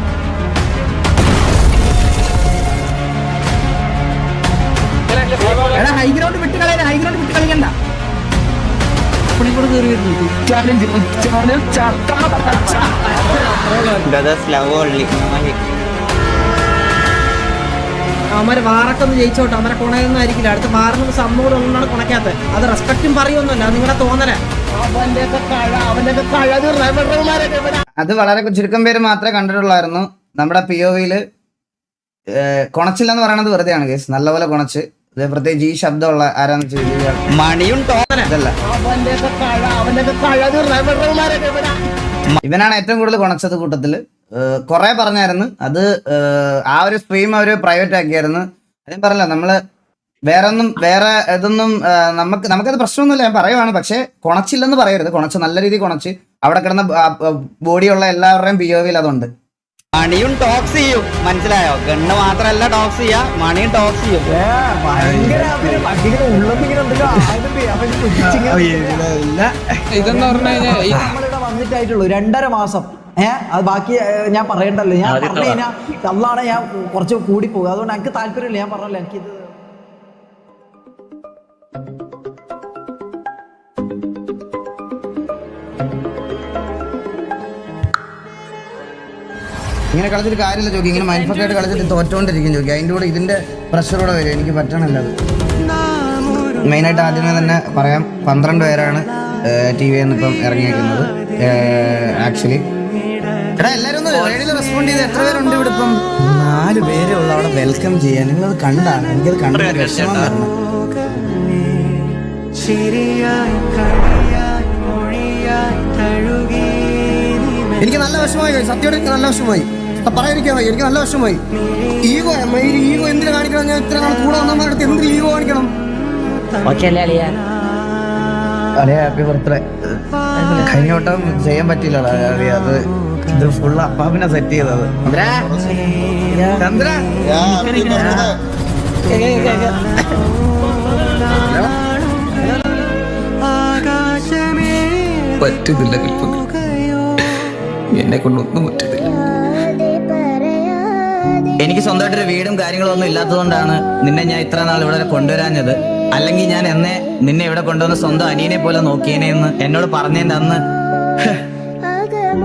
S3: ഹൈഗ്രൗണ്ട് വിട്ട് കളയാൻ ഹൈഗ്രൗണ്ട് വിട്ട് കളിക്കണ്ട.
S1: അവന്മാര് വാറൊക്കെ ഒന്ന് ജയിച്ചോട്ടെ. അവരെ കൊണയൊന്നും ആയിരിക്കില്ല. അടുത്ത് മാറുന്നത് സംഭവം ഒന്നാണ് കൊണക്കാത്തത്. അത് റെസ്പെക്റ്റും പറയൊന്നുമല്ല, നിങ്ങളുടെ തോന്നല.
S6: അത് വളരെ ചുരുക്കം പേര് മാത്രമേ കണ്ടിട്ടുള്ളായിരുന്നു. നമ്മുടെ POVയില് കൊണച്ചില്ലെന്ന് പറയണത് വെറുതെയാണ് കേസ്. നല്ലപോലെ കൊണച്ച്, പ്രത്യേകിച്ച് ഈ ശബ്ദമുള്ള ആരാന്ന് ചോദിച്ചാൽ
S10: മണിയും
S6: ഇതല്ല, ഇവനാണ് ഏറ്റവും കൂടുതൽ കൊണച്ചത് കൂട്ടത്തില്. കുറെ പറഞ്ഞായിരുന്നു. അത് ആ ഒരു സ്ട്രീം അവര് പ്രൈവറ്റ് ആക്കിയായിരുന്നു. ഞാൻ പറഞ്ഞല്ലോ, നമ്മള് വേറെ ഇതൊന്നും നമുക്കത് പ്രശ്നമൊന്നുമില്ല, ഞാൻ പറയുവാണ്. പക്ഷെ കൊണച്ചില്ലെന്ന് പറയരുത്. കൊണച്ച് നല്ല രീതിയിൽ കൊണച്ച് അവിടെ കിടന്ന ബോഡിയുള്ള എല്ലാവരുടെയും POVയിൽ അതുണ്ട്.
S10: മണിയും ടോക്സ് ചെയ്യും, മനസ്സിലായോ? ഗണ്ണ് മാത്രല്ല ടോക്സ് ചെയ്യാ, മണിയും ടോക്സ് ചെയ്യും.
S3: ഇതെന്ന് പറഞ്ഞു കഴിഞ്ഞാൽ
S8: വന്നിട്ടായിട്ടുള്ളൂ 2.5 മാസം. അത് ബാക്കി ഞാൻ പറയണ്ടല്ലോ. ഞാൻ പറഞ്ഞു കഴിഞ്ഞാൽ അതാണ് ഞാൻ കുറച്ച് കൂടി പോകും. അതുകൊണ്ട് എനിക്ക് താല്പര്യമില്ല. ഞാൻ പറഞ്ഞല്ലോ എനിക്കിത്
S6: ഇങ്ങനെ കളിച്ചിട്ട് കാര്യമില്ല ജോക്കി. ഇങ്ങനെ മൈൻഡ് ഫക്കായിട്ട് കളിച്ചിട്ട് തോറ്റോണ്ടിരിക്കും ജോക്കി. അതിൻ്റെ കൂടെ ഇതിന്റെ പ്രഷറൂടെ വരും. എനിക്ക് പറ്റണല്ലോ അത്. മെയിനായിട്ട് ആദ്യമേ തന്നെ പറയാം, 12 പേരാണ് TV ഇപ്പം ഇറങ്ങിയേക്കുന്നത്. ആക്ച്വലി എടാ എല്ലാവരും ഒന്ന് റേഡിയോയിൽ റെസ്പോണ്ട് ചെയ്ത് എത്ര പേരുണ്ട് ഇവിടെ ഇപ്പം? 4 പേരേ ഉള്ളു അവിടെ വെൽക്കം ചെയ്യാൻ. നിങ്ങളത് കണ്ടാണ്, എനിക്കത് കണ്ടത് വിഷമം വരണം. എനിക്ക് നല്ല വിഷമമായി, സത്യമായിട്ട് എനിക്ക് നല്ല വിഷമമായി. പറയാതിരിക്കാൻ വയ്യ, എനിക്ക് നല്ല വിഷമമായി. ഈഗോ എന്തിനു കാണിക്കണം? ഞാൻ ഇത്ര നാൾ കൂടെ വന്നവരുടെ അടുത്ത് എന്തിന് ഈഗോ കാണിക്കണം? Happy birthday. കഴിഞ്ഞ വട്ടം ചെയ്യാൻ പറ്റില്ല, അത് ഇത് ഫുള്ള് അപ്പാപ്പിനെ സെറ്റ് ചെയ്തത്. ചന്ദ്ര
S3: പറ്റുന്നില്ല, എന്നെ കൊണ്ടൊന്നും പറ്റുന്നില്ല.
S6: എനിക്ക് സ്വന്തമായിട്ടൊരു വീടും കാര്യങ്ങളും ഒന്നും ഇല്ലാത്തതുകൊണ്ടാണ് നിന്നെ ഞാൻ ഇത്ര നാൾ ഇവിടെ കൊണ്ടുവരാഞ്ഞത്. അല്ലെങ്കിൽ ഞാൻ നിന്നെ ഇവിടെ കൊണ്ടുവന്ന് സ്വന്തം അനിയനെ പോലെ നോക്കിയേനെന്ന് എന്നോട് പറഞ്ഞതിന്റെ അന്ന്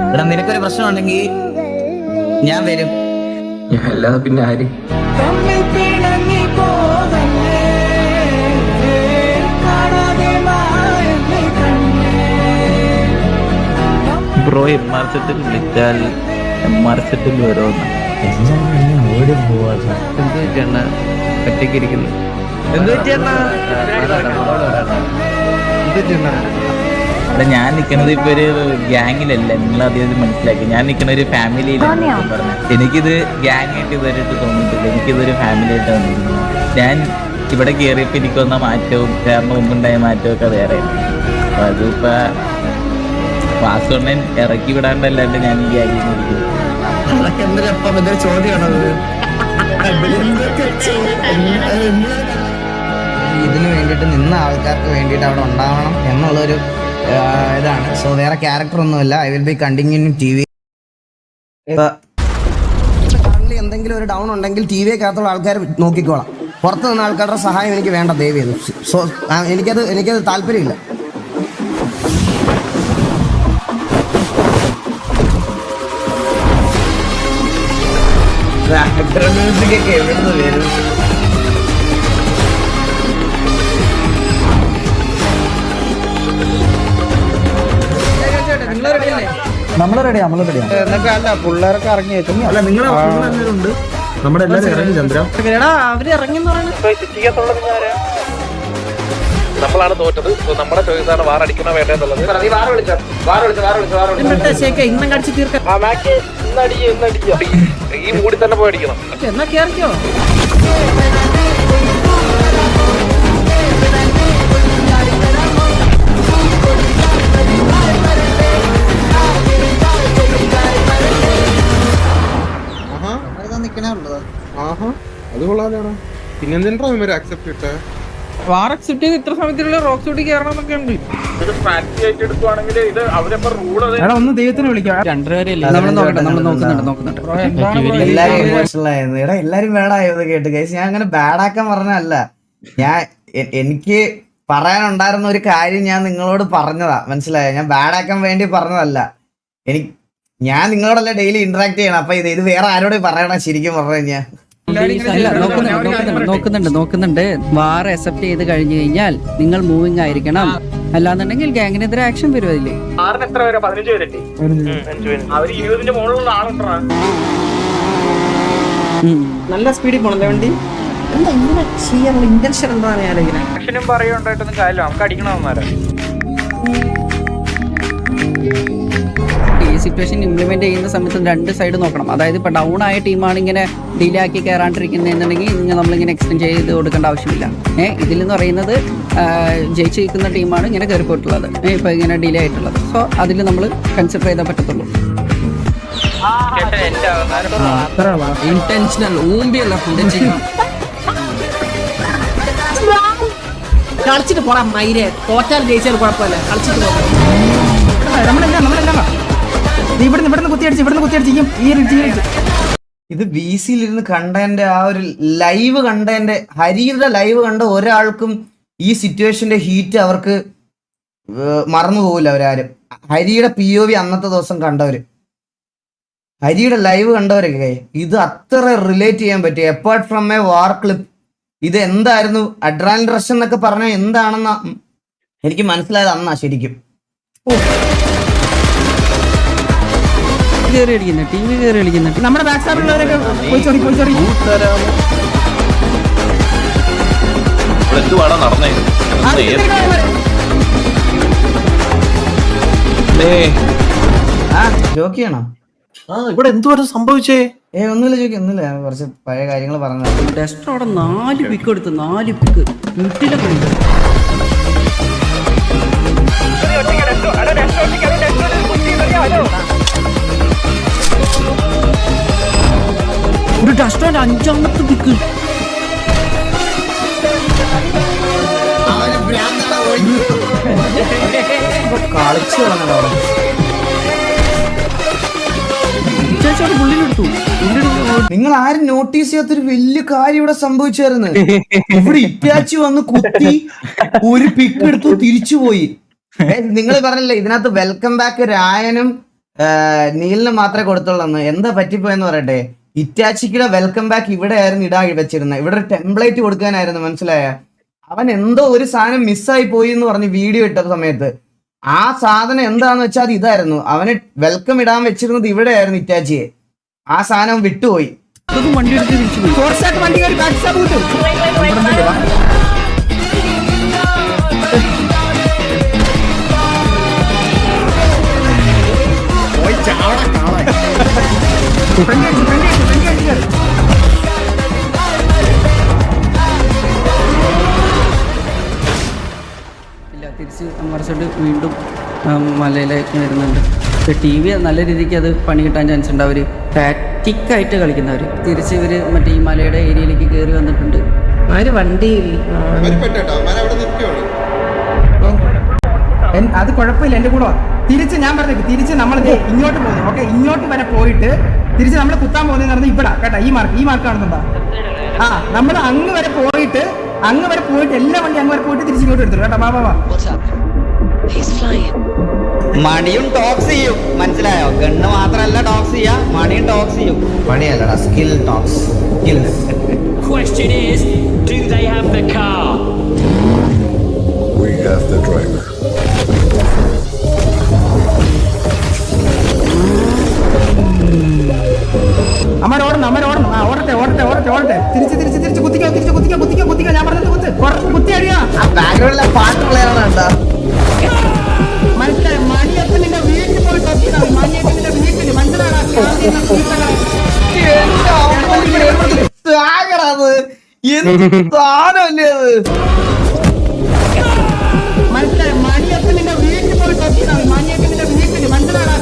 S6: ഇവിടെ നിനക്കൊരു പ്രശ്നം ഉണ്ടെങ്കിൽ ഞാൻ വരും.
S3: അല്ലാതെ പിന്നെ ആര്?
S7: ബ്രോ MRCത്തിൽ വിളിച്ചാൽ MRCത്തിൽ ഓരോന്ന് എന്ത് ഒറ്റയ്ക്കിരിക്കുന്നു. ഞാൻ നിൽക്കുന്നത് ഇപ്പൊ ഒരു ഗ്യാങ്ങിലല്ല, നിങ്ങൾ അധികം മനസ്സിലാക്കി. ഞാൻ നിൽക്കുന്ന ഒരു ഫാമിലിയിലാണ് പറഞ്ഞത്. എനിക്കിത് ഗ്യാങ് ആയിട്ട് ഇതുവരെയായിട്ട് തോന്നിയിട്ടില്ല. എനിക്കിതൊരു ഫാമിലി ആയിട്ട് വന്നിരിക്കുന്നു. ഞാൻ ഇവിടെ കയറിയപ്പോൾ എനിക്ക് വന്ന മാറ്റവും ചേർന്ന് മുമ്പുണ്ടായ മാറ്റവും ഒക്കെ വേറെയാണ്. അപ്പൊ അതിപ്പോ വാസുണ്ണൻ ഇറക്കി വിടാണ്ടല്ലാണ്ട് ഞാൻ ഈ ഗ്യാങ്ങിൽ
S6: അതൊക്കെ എന്തൊരു ചോദ്യമാണത്. ഇതിന് വേണ്ടിയിട്ട് നിന്ന ആൾക്കാർക്ക് വേണ്ടിയിട്ട് അവിടെ ഉണ്ടാവണം എന്നുള്ളൊരു ഇതാണ്. സോ വേറെ ക്യാരക്ടർ ഒന്നുമില്ല. I will be continue TV. എന്തെങ്കിലും ഒരു ഡൗൺ ഉണ്ടെങ്കിൽ TV-ക്കകത്തുള്ള ആൾക്കാർ നോക്കിക്കോളാം. പുറത്ത് നിന്ന ആൾക്കാരുടെ സഹായം എനിക്ക് വേണ്ട, ദയവ് ചെയ്തു. സോ എനിക്കത് താല്പര്യമില്ല. മ്യൂസിക് ഒക്കെ എവിടുന്ന് വരും?
S8: നമ്മള് റെഡിയാണ്
S3: എന്നൊക്കെ അല്ല പിള്ളേരൊക്കെ ഇറങ്ങി
S5: അല്ല നിങ്ങളെ ഉണ്ട് നമ്മുടെ എല്ലാവരും ഇറങ്ങി ചന്ദ്ര.
S2: അവര് ഇറങ്ങിന്ന്
S5: നമ്മളാണ് തോറ്റത്. നമ്മുടെ ചോയ്സാണ് വാർ അടിക്കണോ വേണ്ടെന്നുള്ളത്.
S2: ഇന്നും കടിച്ചു തീർക്കാം.
S5: ഈ മൂടി തന്നെ പോയി അടിക്കണം.
S2: എന്നാ കേറിക്കോ.
S5: അത് കൊള്ളാനാണ്. പിന്നെന്തിനാ ഇവര് അക്സെപ്റ്റ് ഇട്ടേ?
S3: വാർ അക്സെപ്റ്റ് ചെയ്ത് ഇത്ര സമയത്തിലുള്ള റോക്ക് ഷൂട്ടി കയറണം എന്നൊക്കെ ഉണ്ട്. ഒന്ന് ദൈവത്തിന് വിളിക്കാം.
S6: എല്ലാരും ഇമോഷണൽ ആയിരുന്നു. എല്ലാരും ബാഡായത് കേട്ട് ഗൈസ്. ഞാൻ അങ്ങനെ ബാഡാക്കാൻ പറഞ്ഞല്ല. എനിക്ക് പറയാനുണ്ടായിരുന്ന ഒരു കാര്യം ഞാൻ നിങ്ങളോട് പറഞ്ഞതാ, മനസ്സിലായോ? ഞാൻ ബാഡാക്കാൻ വേണ്ടി പറഞ്ഞതല്ല. ഞാൻ നിങ്ങളോടല്ല ഡെയിലി ഇന്ററാക്ട് ചെയ്യണം. അപ്പൊ ഇത് വേറെ ആരോട് പറയണം? ശരിക്കും പറഞ്ഞു കഴിഞ്ഞാൽ
S2: നോക്കുന്നുണ്ട്. വാർ അക്സെപ്റ്റ് ചെയ്ത് കഴിഞ്ഞു കഴിഞ്ഞാൽ നിങ്ങൾ മൂവിങ് ആയിരിക്കണം. അല്ലാന്നുണ്ടെങ്കിൽ ഗ്യാങ്ങിനെതിരെ ആക്ഷൻ വരുമല്ലേ? നല്ല സ്പീഡിൽ പോണല്ലേ വണ്ടി? എന്താ ഇങ്ങനെ ചെയ്യാനുള്ള ഇന്റൻഷൻ എന്താണ് ഞാൻ ആലോചിക്കുന്നത്.
S3: പറയുണ്ടായിട്ടൊന്നും കാര്യമില്ല, നമുക്ക് അടിക്കണമാരെ.
S2: ഈ സിറ്റുവേഷൻ ഇംപ്ലിമെന്റ് ചെയ്യുന്ന സമയത്ത് രണ്ട് സൈഡ് നോക്കണം. അതായത് ഇപ്പൊ ഡൗൺ ആയ ടീമാണ് ഇങ്ങനെ ഡിലേ ആക്കി കയറാണ്ടിരിക്കുന്നതെന്നുണ്ടെങ്കിൽ നമ്മളിങ്ങനെ എക്സ്റ്റെൻഡ് ചെയ്ത് കൊടുക്കേണ്ട ആവശ്യമില്ല. ഇതിൽ എന്ന് പറയുന്നത് ജയിച്ച് നിൽക്കുന്ന ടീമാണ് ഇങ്ങനെ കയറിപ്പോയിട്ടുള്ളത്, ഇപ്പൊ ഇങ്ങനെ ഡിലേ ആയിട്ടുള്ളത്. സോ അതിൽ നമ്മൾ കൺസിഡർ ചെയ്താൽ പറ്റത്തുള്ളൂ. ഇന്റൻഷണൽ ഊമ്പിയല്ല കളിച്ചിട്ട് പോടാ മൈരെ. തോറ്റാൽ ജയിച്ചാൽ കുഴപ്പമില്ല, കളിച്ചിട്ട് പോകാം.
S8: ഇവിടുന്ന് കുത്തിയടിച്ച്
S6: ഇത് BC-ലിരുന്ന് കണ്ടതിന്റെ ആ ഒരു ലൈവ് കണ്ടതിന്റെ, ഹരിയുടെ ലൈവ് കണ്ട ഒരാൾക്കും ഈ സിറ്റുവേഷന്റെ ഹീറ്റ് അവർക്ക് മറന്നു പോകില്ല. അവരാരും ഹരിയുടെ POV അന്നത്തെ ദിവസം കണ്ടവര്, ഹരിയുടെ ലൈവ് കണ്ടവരൊക്കെ ഇത് അത്ര റിലേറ്റ് ചെയ്യാൻ പറ്റും. Apart from a war clip, ഇത് എന്തായിരുന്നു അഡ്രാനൽ റഷ് എന്നൊക്കെ പറഞ്ഞാൽ എന്താണെന്ന എനിക്ക് മനസ്സിലായത് അന്നാ ശരിക്കും.
S2: TV കയറി കളിക്കുന്നുണ്ട്.
S8: നമ്മുടെ ബാക്ക് സൈഡിലുള്ളവരൊക്കെ
S6: ജോക്കിയാണോ?
S5: ഇവിടെ എന്തുവാ സംഭവിച്ചേ?
S6: ഒന്നുമില്ല ഞാൻ കുറച്ച് പഴയ കാര്യങ്ങൾ പറഞ്ഞത്.
S2: ടെസ്റ്റർ അവിടെ 4 പിക്ക് എടുത്തു, 4 പിക്ക് വീട്ടിലൊക്കെ ഉണ്ട്. ഒരു ടെസ്റ്ററിന്റെ 5ാമത്തെ പിക്ക്.
S6: കളിച്ചു നിങ്ങൾ ആരും നോട്ടീസ് ചെയ്യാത്തൊരു വലിയ കാര്യം ഇവിടെ സംഭവിച്ചായിരുന്നു. ഇവിടെ ഇറ്റാച്ചി വന്ന് കുത്തി ഒരു പിക്ക് എടുത്തു തിരിച്ചുപോയി. നിങ്ങൾ പറഞ്ഞില്ലേ ഇതിനകത്ത് വെൽക്കം ബാക്ക് രായനും നീലിനും മാത്രമേ കൊടുത്തുള്ളൂ. എന്താ പറ്റിപ്പോയെന്ന് പറയട്ടെ, ഇറ്റാച്ചിയുടെ വെൽക്കം ബാക്ക് ഇവിടെ ആയിരുന്നു ഇടാ വെച്ചിരുന്നത്. ഇവിടെ ഒരു ടെംപ്ലേറ്റ് കൊടുക്കാനായിരുന്നു, മനസ്സിലായ? അവൻ എന്തോ ഒരു സാധനം മിസ്സായി പോയി എന്ന് പറഞ്ഞ് വീഡിയോ ഇട്ട സമയത്ത് ആ സാധനം എന്താന്ന് വെച്ചാൽ അത് ഇതായിരുന്നു. അവന് വെൽക്കം ഇടാൻ വെച്ചിരുന്നത് ഇവിടെ ആയിരുന്നു ഇറ്റാച്ചിയെ. ആ സാധനം വിട്ടുപോയി.
S2: വണ്ടി എടുത്ത് തിരിച്ചുപോയി. തിരിച്ച് മറിച്ചിട്ട് വീണ്ടും മലയിലേക്ക് വരുന്നുണ്ട്. ടി വി നല്ല രീതിക്ക് അത് പണി കിട്ടാൻ ചാൻസ് ഉണ്ട്. അവർ ടാറ്റിക്കായിട്ട് കളിക്കുന്നവർ തിരിച്ച് ഇവർ മറ്റേ ഈ മലയുടെ ഏരിയയിലേക്ക് കയറി വന്നിട്ടുണ്ട്.
S3: അവര് വണ്ടി അത് കുഴപ്പമില്ല, എൻ്റെ കൂടെ തിരിച്ച് ഞാൻ പറഞ്ഞേക്ക് തിരിച്ച് നമ്മൾ ഇങ്ങോട്ട് പോകുന്നു. ഓക്കെ, ഇങ്ങോട്ട് വരെ പോയിട്ട് തിരിച്ച് നമ്മൾ കുത്താൻ പോകുന്നതെന്ന് പറഞ്ഞാൽ ഇവിടെ കേട്ടോ, ഈ മാർക്ക് കാണുന്നുണ്ടോ? ആ, നമ്മൾ അങ്ങ് വരെ പോയിട്ട് എല്ലാ വണ്ടി അങ്ങ് വരെ പോയിട്ട് തിരിച്ച് ഇങ്ങോട്ട് എടുത്തു കേട്ടോ. വാ
S10: മണിയും ടോക്സ് ചെയ്യും, മനസ്സിലായോ? ഗണ്ണ് മാത്രല്ല ടോക്സ് ചെയ്യാ, മണിയും ടോക്സ് ചെയ്യും.
S1: മണിയല്ലടാ, skill talks.
S11: Question is, do they have the car?
S12: We have the driver.
S3: അമ്മ ഓടണം. ആ, ഓടട്ടെ. തിരിച്ച് കുത്തിക്കോ. ഞാൻ പറഞ്ഞത് കുത്തി അടിയാ.
S1: ബാക്ക്ഗ്രൗണ്ടിലെ പാട്ട് പ്ലെയറാണ് കേട്ടോ.
S3: മനസ്സിലായി? മണിയൊക്കെ നിന്റെ വീട്ടിൽ പോയി തൊട്ടിട്ടാണ്. മണിയൊക്കെ നിന്റെ വീട്ടിൽ മനസ്സിലാടാ. മനസ്സിലായി? മണിയൊക്കെ നിന്റെ വീട്ടിൽ പോയി തൊട്ടിട്ടാണ്. മണിയൊക്കെ നിന്റെ വീട്ടിൽ മനസ്സിലാടാ.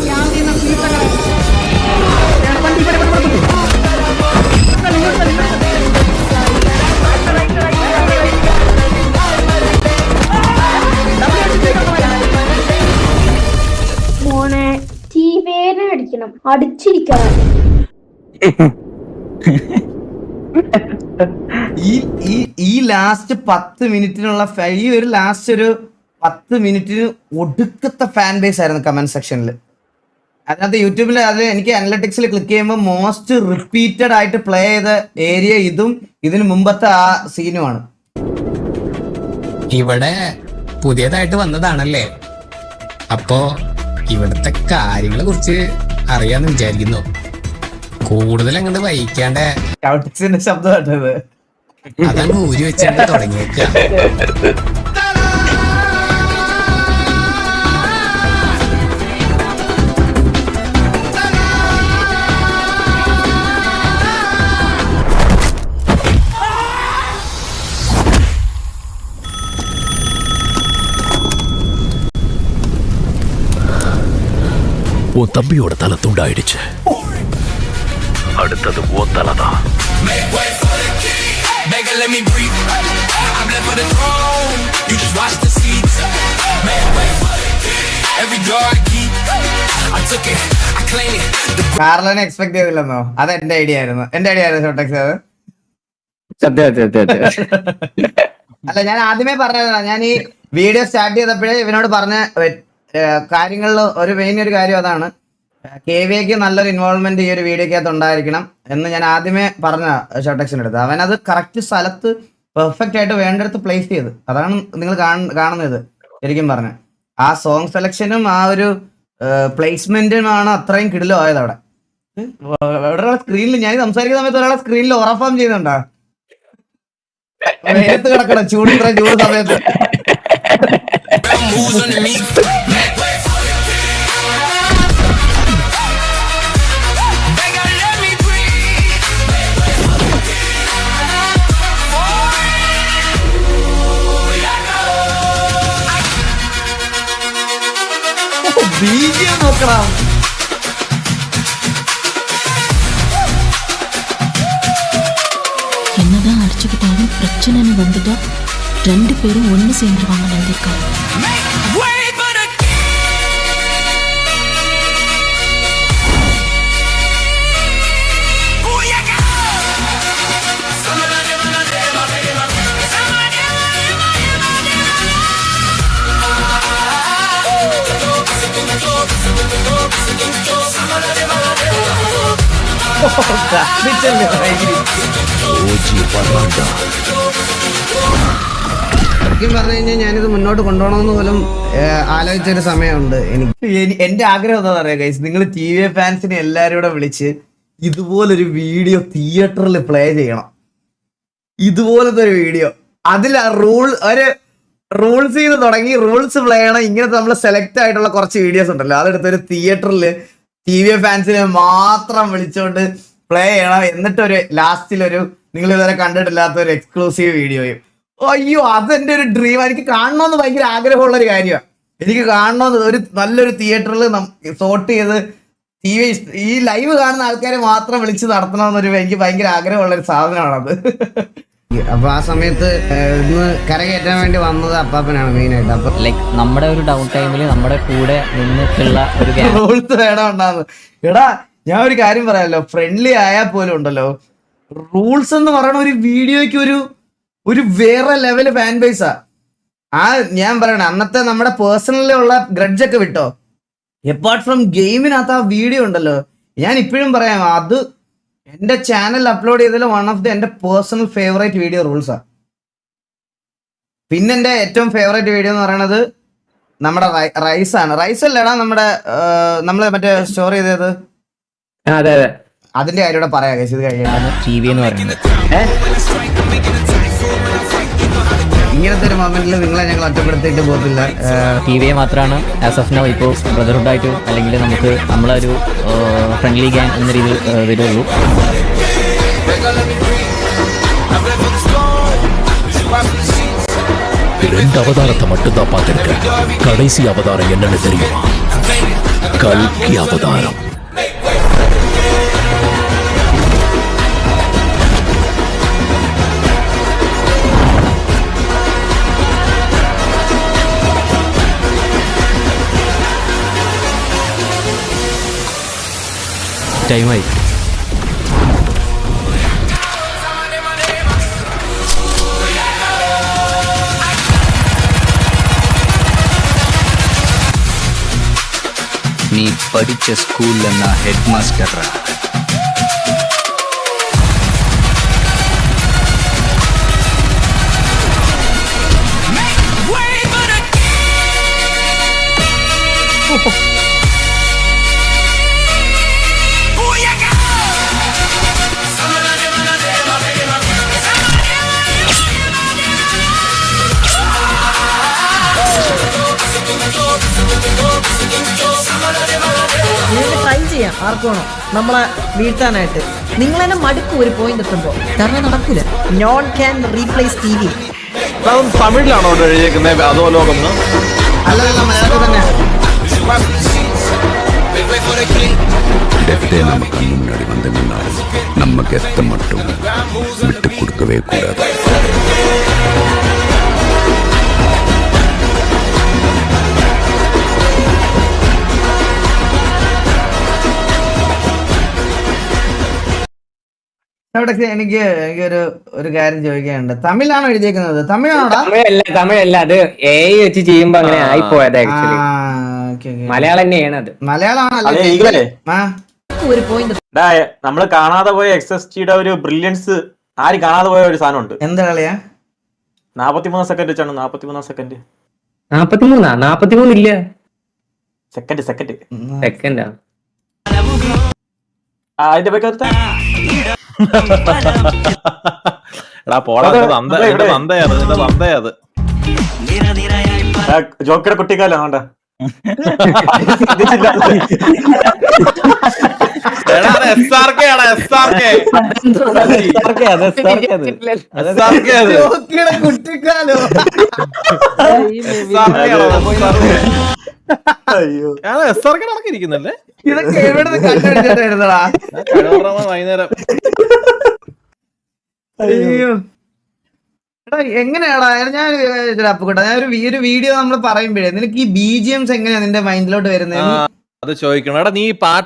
S9: മോനെ ടീവേനെ അടിക്കണം, അടിച്ചിരിക്കണം.
S1: ഈ ലാസ്റ്റ് 10 മിനിറ്റിനുള്ള ഈ ഒരു ലാസ്റ്റ് ഒരു 10 മിനിറ്റിന് ഒടുക്കത്തെ ഫാൻ ബേസ് ആയിരുന്നു കമന്റ് സെക്ഷനിൽ. അതിനകത്ത് യൂട്യൂബിൽ അത് എനിക്ക് അനലറ്റിക്സിൽ ക്ലിക്ക് ചെയ്യുമ്പോൾ മോസ്റ്റ് റിപ്പീറ്റഡ് ആയിട്ട് പ്ലേ ചെയ്ത ഏരിയ ഇതും ഇതിന് മുമ്പത്തെ ആ സീനുമാണ്.
S13: ഇവിടെ പുതിയതായിട്ട് വന്നതാണല്ലേ, അപ്പോ ഇവിടുത്തെ കാര്യങ്ങളെ കുറിച്ച് അറിയാന്ന് വിചാരിക്കുന്നു. കൂടുതൽ അങ്ങോട്ട് വഹിക്കാണ്ടേ
S1: ശബ്ദം കേട്ടത്
S13: അതങ്ങ് ഊരി വെച്ചാണ്ട് തുടങ്ങിയേക്ക.
S11: உன் தம்பியோட தலை துண்டாயிடுச்சு, அடுத்தது உன் தலைதான்.
S1: കാർലോനെ എക്സ്പെക്ട് ചെയ്തില്ലെന്നോ? അത് എന്റെ ഐഡിയ ആയിരുന്നു ഷോട്ടക്സ്. അത് അല്ല, ഞാൻ ആദ്യമേ പറഞ്ഞതാ. ഞാൻ ഈ വീഡിയോ സ്റ്റാർട്ട് ചെയ്തപ്പോഴേ ഇവനോട് പറഞ്ഞ കാര്യങ്ങളിൽ ഒരു മെയിൻ ഒരു കാര്യം അതാണ്, KVAക്ക് നല്ലൊരു ഇൻവോൾവ്മെന്റ് ഈ ഒരു വീഡിയോക്കകത്ത് ഉണ്ടായിരിക്കണം എന്ന് ഞാൻ ആദ്യമേ പറഞ്ഞ ഷോട്ടക്സിന്റെ അടുത്ത്. അവനത് കറക്റ്റ് സ്ഥലത്ത് പെർഫെക്റ്റ് ആയിട്ട് വേണ്ടടുത്ത് പ്ലേസ് ചെയ്ത്. അതാണ് നിങ്ങൾ കാണുന്നത്. ശരിക്കും പറഞ്ഞ ആ സോങ് സെലക്ഷനും ആ ഒരു പ്ലേസ്മെന്റുമാണ് അത്രയും കിടിലോ ആയത്. അവിടെ ഒരാളെ സ്ക്രീനിൽ ഞാൻ സംസാരിക്കുന്ന സമയത്ത് ഒരാളെ സ്ക്രീനിൽ ഓറഫാം ചെയ്യുന്നുണ്ടോ? നേരത്ത് കിടക്കണം ചൂട്, ഇത്ര ചൂട് സമയത്ത്. നോക്കണം.
S9: என்னதான் அடிச்சுக்கிட்டாலும் பிரச்சனைன்னு வந்துட்டா 2 பேரும் ஒண்ணு சேர்ந்துருவாங்க நந்திக்கா.
S1: ശരിക്കും പറഞ്ഞു കഴിഞ്ഞാൽ ഞാനിത് മുന്നോട്ട് കൊണ്ടുപോകണമെന്ന് പോലും ആലോചിച്ചൊരു സമയമുണ്ട്. എന്റെ ആഗ്രഹം എന്താ പറയാ ഗൈസ്, നിങ്ങൾ TVA ഫാൻസിനെ എല്ലാരും കൂടെ വിളിച്ച് ഇതുപോലൊരു വീഡിയോ തിയേറ്ററിൽ പ്ലേ ചെയ്യണം. ഇതുപോലത്തെ ഒരു വീഡിയോ, അതിൽ റൂൾസ് ചെയ്ത് തുടങ്ങി റൂൾസ് പ്ലേ ചെയ്യണം. ഇങ്ങനത്തെ നമ്മൾ സെലക്ട് ആയിട്ടുള്ള കുറച്ച് വീഡിയോസ് ഉണ്ടല്ലോ, അതെടുത്തൊരു തിയേറ്ററിൽ TVA ഫാൻസിനെ മാത്രം വിളിച്ചുകൊണ്ട് പ്ലേ ചെയ്യണം. എന്നിട്ടൊരു ലാസ്റ്റിലൊരു നിങ്ങൾ ഇതുവരെ കണ്ടിട്ടില്ലാത്ത ഒരു എക്സ്ക്ലൂസീവ് വീഡിയോയും
S6: അയ്യോ അതെന്റെ ഒരു ഡ്രീം. എനിക്ക് കാണണമെന്ന് ഭയങ്കര ആഗ്രഹമുള്ള ഒരു കാര്യമാണ്. എനിക്ക് കാണണമെന്ന് ഒരു നല്ലൊരു തിയേറ്ററിൽ സോർട്ട് ചെയ്ത് TV ഈ ലൈവ് കാണുന്ന ആൾക്കാരെ മാത്രം വിളിച്ച് നടത്തണമെന്നൊരു എനിക്ക് ഭയങ്കര ആഗ്രഹമുള്ള ഒരു സാധനമാണത്.
S1: അപ്പൊ ആ സമയത്ത് ഇന്ന് കരകയറ്റാൻ വേണ്ടി വന്നത് അപ്പാപ്പനാണ് മെയിനായിട്ട്. അപ്പൊ
S4: ലൈക്ക് നമ്മുടെ ഒരു ഡൗൺ ടൈമിൽ നമ്മുടെ കൂടെ നിന്നിട്ടുള്ള ഒരു
S6: റൂൾസ് വേണം ഉണ്ടാകുന്നത്. എടാ ഞാൻ ഒരു കാര്യം പറയാമല്ലോ, ഫ്രണ്ട്ലി ആയാൽ പോലും ഉണ്ടല്ലോ, റൂൾസ് എന്ന് പറയുന്ന ഒരു വീഡിയോയ്ക്ക് ഒരു വേറെ ലെവല് ഫാൻ ബേസാ. ഞാൻ പറയണേ അന്നത്തെ നമ്മുടെ പേഴ്സണലിലുള്ള ഗ്രഡ്ജൊക്കെ വിട്ടോ, എപ്പാർട്ട് ഫ്രം ഗെയിമിനകത്ത് ആ വീഡിയോ ഉണ്ടല്ലോ, ഞാൻ ഇപ്പോഴും പറയാം അത് എന്റെ ചാനൽ അപ്ലോഡ് ചെയ്തതിൽ വൺ ഓഫ് ദി എന്റെ പേഴ്സണൽ ഫേവറേറ്റ് വീഡിയോ റൂൾസാ. പിന്നെ എന്റെ ഏറ്റവും ഫേവറേറ്റ് വീഡിയോ എന്ന് പറയുന്നത് നമ്മുടെ റൈസ് ആണ്. റൈസ് അല്ലേടാ നമ്മള് മറ്റേ സ്റ്റോർ ചെയ്തത്?
S10: അതെ അതെ,
S6: അതിന്റെ കാര്യം ഇവിടെ പറയാം ഇത് കഴിയാണ്
S4: TV എന്ന് പറയുന്നത്.
S1: ഇങ്ങനത്തെ ഒരു മൊമെന്റിൽ നിങ്ങളെ ഞങ്ങൾ ഒറ്റപ്പെടുത്തിയിട്ട് പോകത്തില്ല.
S4: TV മാത്രമാണ് ആസ് ഓഫ് നൗ ഇപ്പോൾ ബ്രദർഹുഡായിട്ടും അല്ലെങ്കിൽ നമുക്ക് നമ്മളൊരു ഫ്രണ്ട്ലി ഗ്യാങ് എന്ന രീതിയിൽ വരുള്ളൂ.
S13: ரெண்டு அவதாரத்தை மட்டும்தான் பார்த்திருக்கேன். கடைசி அவதாரம் என்னன்னு தெரியுமா? கல்கி அவதாரம்.
S4: ടൈമായി.
S13: நீ படிச்ச ஸ்கூல்ல நான் ஹெட் மாஸ்டர்.
S8: ട്രൈ ചെയ്യാം ആർക്കാണോ നമ്മളെ വീഴ്ത്താനായിട്ട്. നിങ്ങൾ തന്നെ മടുക്കും ഒരു പോയിന്റ് എത്തുമ്പോൾ, കാരണം നടക്കൂല. Non can replace TV.
S5: തമിഴിലാണോ എഴുതിയേക്കുന്നത് അതോ ലോകം?
S1: അല്ലല്ല മലയാളം തന്നെ.
S13: டெத்தே நமக்கு முன்னாடி வந்து நின்னாலும் நம்ம கெத்த மட்டும் விட்டு கொடுக்கவே கூடாது.
S6: എനിക്ക് ഒരു കാര്യം ചോദിക്കാനുണ്ട്. തമിഴാണോ എഴുതിയേക്കുന്നത്? തമിഴാണോടാ?
S10: തമിഴല്ല, അത് AI വെച്ച് ചെയ്യുമ്പോ അങ്ങനെ ആയിപ്പോയത്. മലയാളം തന്നെയാണ് അത്.
S6: മലയാളമാണല്ലേ?
S8: ഒരു പോയിന്റ്
S5: നമ്മള് കാണാതെ പോയ XSTയുടെ ഒരു ബ്രില്യൻസ് ആരും കാണാതെ പോയ ഒരു സാധനം ഉണ്ട്.
S6: എന്താ കളിയാ?
S5: 43 സെക്കൻഡ് വെച്ചാണ്. 43 സെക്കൻഡ്.
S10: 43 ഇല്ല,
S5: സെക്കൻഡാ അതിന്റെ പേര് ജോക്കിയുടെ കുട്ടിക്കാലം വേണ്ട.
S6: കുട്ടിക്കാലോ
S5: ഇരിക്കുന്നല്ലേ
S6: ഇതൊക്കെ എവിടെ കണ്ടുപിടിച്ചിട്ടായിരുന്നടാ?
S5: വൈകുന്നേരം.
S6: അയ്യോ എടാ എങ്ങനെയാടാ? ഞാൻ ഒരു വീഡിയോ നമ്മൾ പറയുമ്പോഴേ നിനക്ക് ഈ BGMs എങ്ങനെയാ നിന്റെ മൈൻഡിലോട്ട് വരുന്നത്?
S5: അത് ചോദിക്കണം. എടാ നീ പാട്ട്